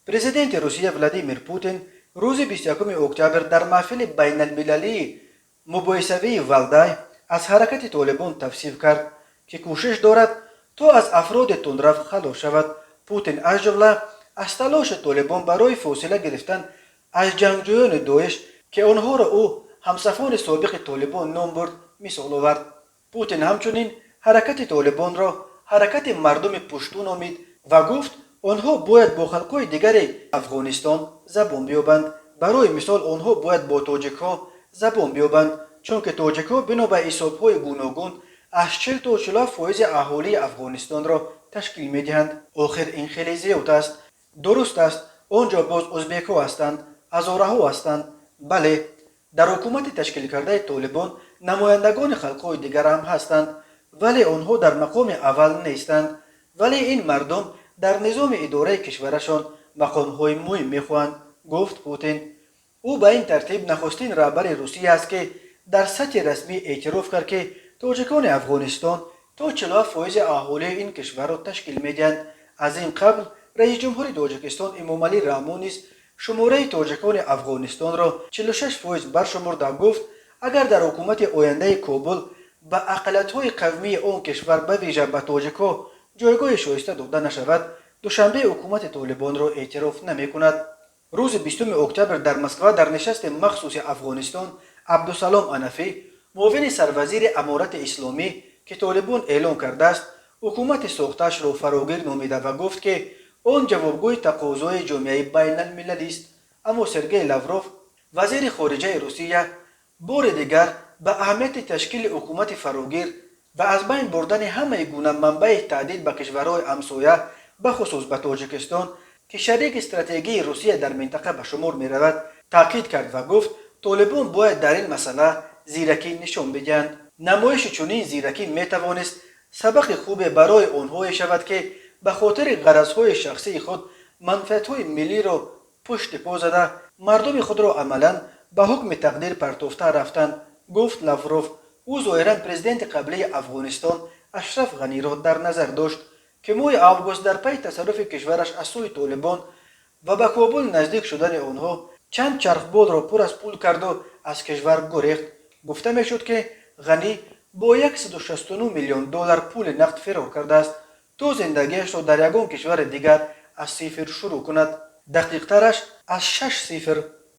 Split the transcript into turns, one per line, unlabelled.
президенти русия владимир путин рӯзи 21 октябр дар маҳфили байналмилалии мубоҳисавии валдай аз ҳаракати толибон тавсиф кард ки кӯшиш дорад то аз афроди тундрав халос шавад. путин аз ҷумла аз талоши толибон барои фосила гирифтан аз ҷангҷӯёни доиш ки онҳоро ӯ ҳамсафони собиқи толибон ном бурд мисол овард. путин ҳамчунин ҳаракати толибонро ҳаракати мардуми пуштун номид ва гуфт онҳо бояд бо халқҳои дигари афғонистон забон биёбанд. барои мисол онҳо бояд бо тоҷикҳо забон биёбанд, чунки тоҷикҳо бино ба ҳисобҳои гуногун аз 40 то 47% аҳолии афғонистонро ташкил медиҳанд. охир ин хеле зиёд аст. дуруст аст, он ҷо боз ӯзбекҳо ҳастанд, ҳазораҳо ҳастанд. бале, дар ҳукумати ташкилкардаи толибон намояндагони халқҳои дигар ҳам ҳастанд, вале онҳо дар мақоми аввал нестанд. вале ин мардум дар низоми идораи кишварашон мақомҳои муҳим мехоҳанд, гуфт Путин. ӯ ба ин тартиб нахустин раҳбари Русия аст ки дар сатҳи расмӣ эътироф кард ки тоҷикони Афғонистон то 47% аҳолии ин кишварро ташкил медиҳанд. аз ин қабл раиси ҷумҳури Тоҷикистон Эмомалӣ Раҳмон низ шумораи тоҷикони Афғонистонро 46% баршумурда гуфт агар дар ҳукумати ояндаи Кобул ба ақалиятҳои қавмии он кишвар ба вижа ба тоҷикҳо ҷойгоҳи шоиста дода нашавад, душанбе ҳукумати толибонро эътироф намекунад. рӯзи 20 октябр дар Москва дар нишасти махсуси Афғонистон Абдусалом Анафӣ, муовини сарвазири аморати исломӣ ки толибон эълон кардааст, ҳукумати сохтаашро фарогир номида ва гуфт ки он ҷавобгӯи тақозои ҷомеаи байналмилалист. аммо Сергей Лавров, вазири хориҷаи Русия, бори дигар ба аҳамияти ташкили ҳукумати фарогир ва аз байн бурдани ҳамаи гуна манбаи таъдид ба кишварҳои ҳамсоя бахусус ба Тоҷикистон ки шарики стратегии Русия дар минтақа ба шумор меравад, таъкид кард ва гуфт толибон бояд дар ин масъала зиракӣ нишон бидиҳанд. намоиши чунин зиракӣ метавонист сабақи хубе барои онҳое шавад ки ба хотири ғаразҳои шахсии худ манфиатҳои миллиро пушти по зада мардуми худро амалан ба ҳукми тақдир партофта рафтанд, гуфт Лавров. ӯ зоҳиран президенти қаблии Афғонистон Ашраф Ғаниро дар назар дошт ки моҳи август дар пайи тасарруфи кишвараш аз сӯи толибон ва ба Кобул наздик шудани онҳо чанд чархболро пур аз пул карду аз кишвар гурехт. гуфта мешуд ки Ғанӣ бо $169 миллион пули нақд фирор кардааст то зиндагиашро дар ягон кишвари дигар аз сифр шурӯъ кунад. дақиқтараш аз 6 сифр